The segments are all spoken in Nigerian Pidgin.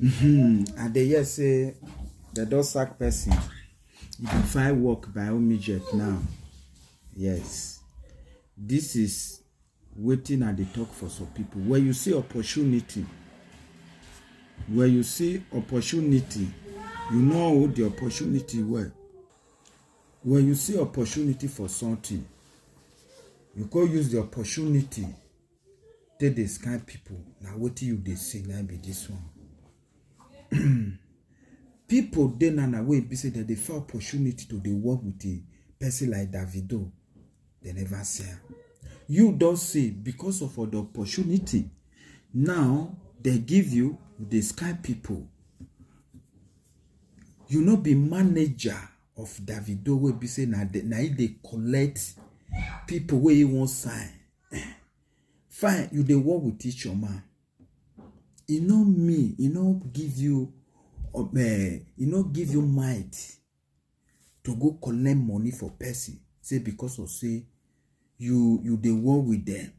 And they yes say the dog sack person. You can find work by immediate now. Yes. This is waiting at the talk for some people. Where you see opportunity, you know the opportunity where. When you see opportunity for something, you go use the opportunity. Take the sky people. Now what you they say now be this one. People then and away be say that they find opportunity to they work with a person like Davido. They never say. You don't say because of the opportunity. Now they give you the sky people. You not be manager of Davido will be say now they collect people where you won't sign. Fine, you they work with Chioma. You know me, you know give you might to go collect money for person. Say because of say you they work with them.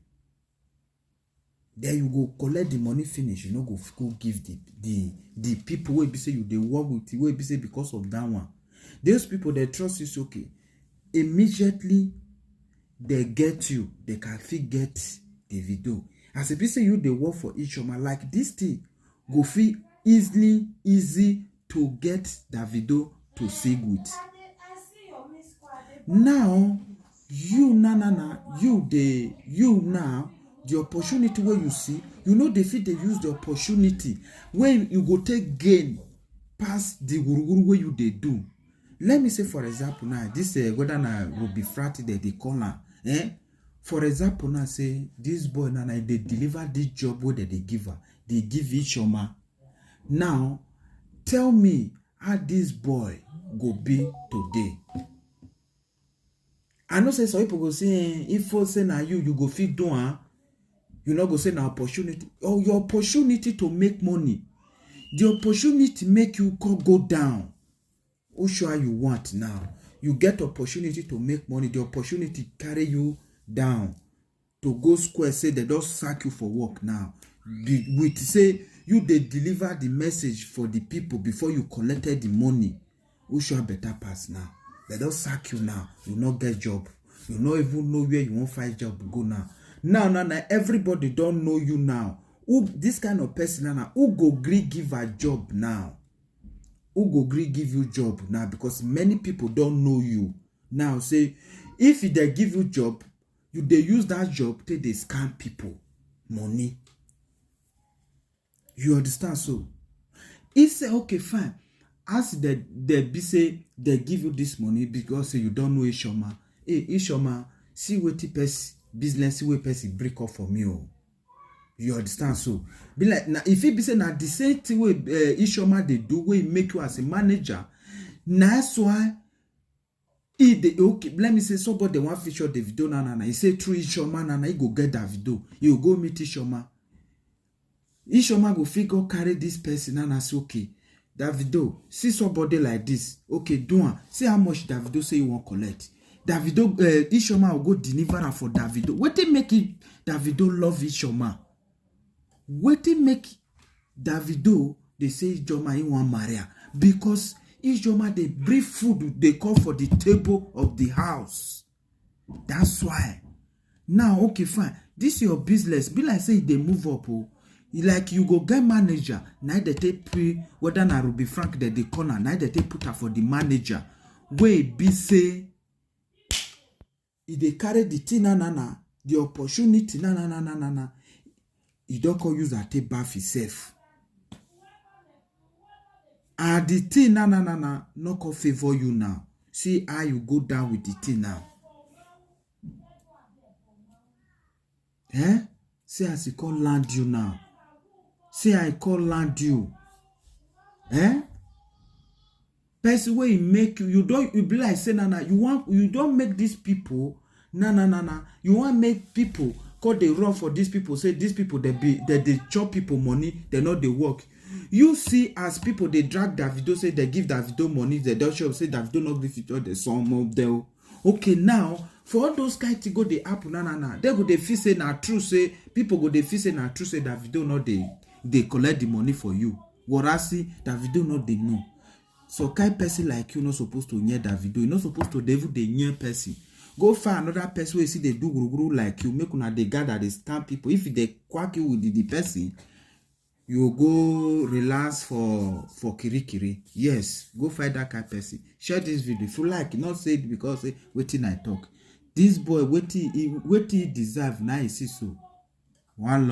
Then you go collect the money finish. You know go give the people where be say you they work with where be say because of that one. Those people they trust is okay. Immediately they get you, they can fit get the video. As a person you they work for each other like this thing go feel easy to get the video to sing with. Now you now the opportunity where you see, you know they fit they use the opportunity when you go take gain past the guru where you they do. Let me say for example now this whether na Ruby Fratty they call her. For example now say this boy now they deliver this job where they give her. They give each Chioma. Now tell me how this boy go be today. I know say some people go say if for say na you go fit do you not go say na opportunity or your opportunity to make money. The opportunity make you go down. Who sure you want now? You get opportunity to make money. The opportunity carry you down to go square. Say they don't sack you for work now. With say you they deliver the message for the people before you collected the money. Who sure better pass now? They don't sack you now. You not get job. You not even know where you won't find job. Go now. Now, everybody don't know you now. Who this kind of person now? Who go agree give a job now? Who go agree give you job now? Because many people don't know you now. Say if they give you job, you they use that job till they scam people money. You understand? So if say okay fine, as they be say they give you this money because say you don't know Chioma. Hey Chioma, see what person business see what person break up for me. Oh. You understand? So be like now if it be say now the same thing way Chioma they do way make you as a manager. That's why okay, let me say somebody want feature the video na. He say through Chioma na he go get that video. You go meet Chioma. Chioma go figure carry this person and say okay. Davido, see somebody like this. Okay, do one. See how much Davido say you want collect. Davido, Chioma will go deliver for Davido. What they make it Davido love Chioma? What they make Davido they say Chioma he want Maria because Chioma they bring food they call for the table of the house. That's why. Now okay fine. This is your business. Be like say they move up. Oh. Like you go get manager, now they take pay whether na Ruby Frank that they corner, now they take put her for the manager. Where be say if they carry the thing na the opportunity na you don't call use that take bath himself. And the thing na no call favor you now. See how you go down with the thing now. See as he call land you now. Say I call land you. Person way make you don't you be like say you don't make these people you want make people call they run for these people say these people they chop people money they not they work. You see as people they drag Davido say they give Davido money they don't show say Davido not give it all the sum of them. Okay now for all those guys to go they happen they go they feel say na true say people go they feel say na true say Davido not they collect the money for you. Warasi Davido no dey know. So kind person like you not supposed to near Davido. You not supposed to devil the near person. Go find another person where you see they do guru like you. Make una they gather they scam people. If they quack you with the person, you go relax for kirikiri. Yes, go find that kind of person. Share this video if you like. Not say it because waiting I talk. This boy waiting he deserve now. He see so one love.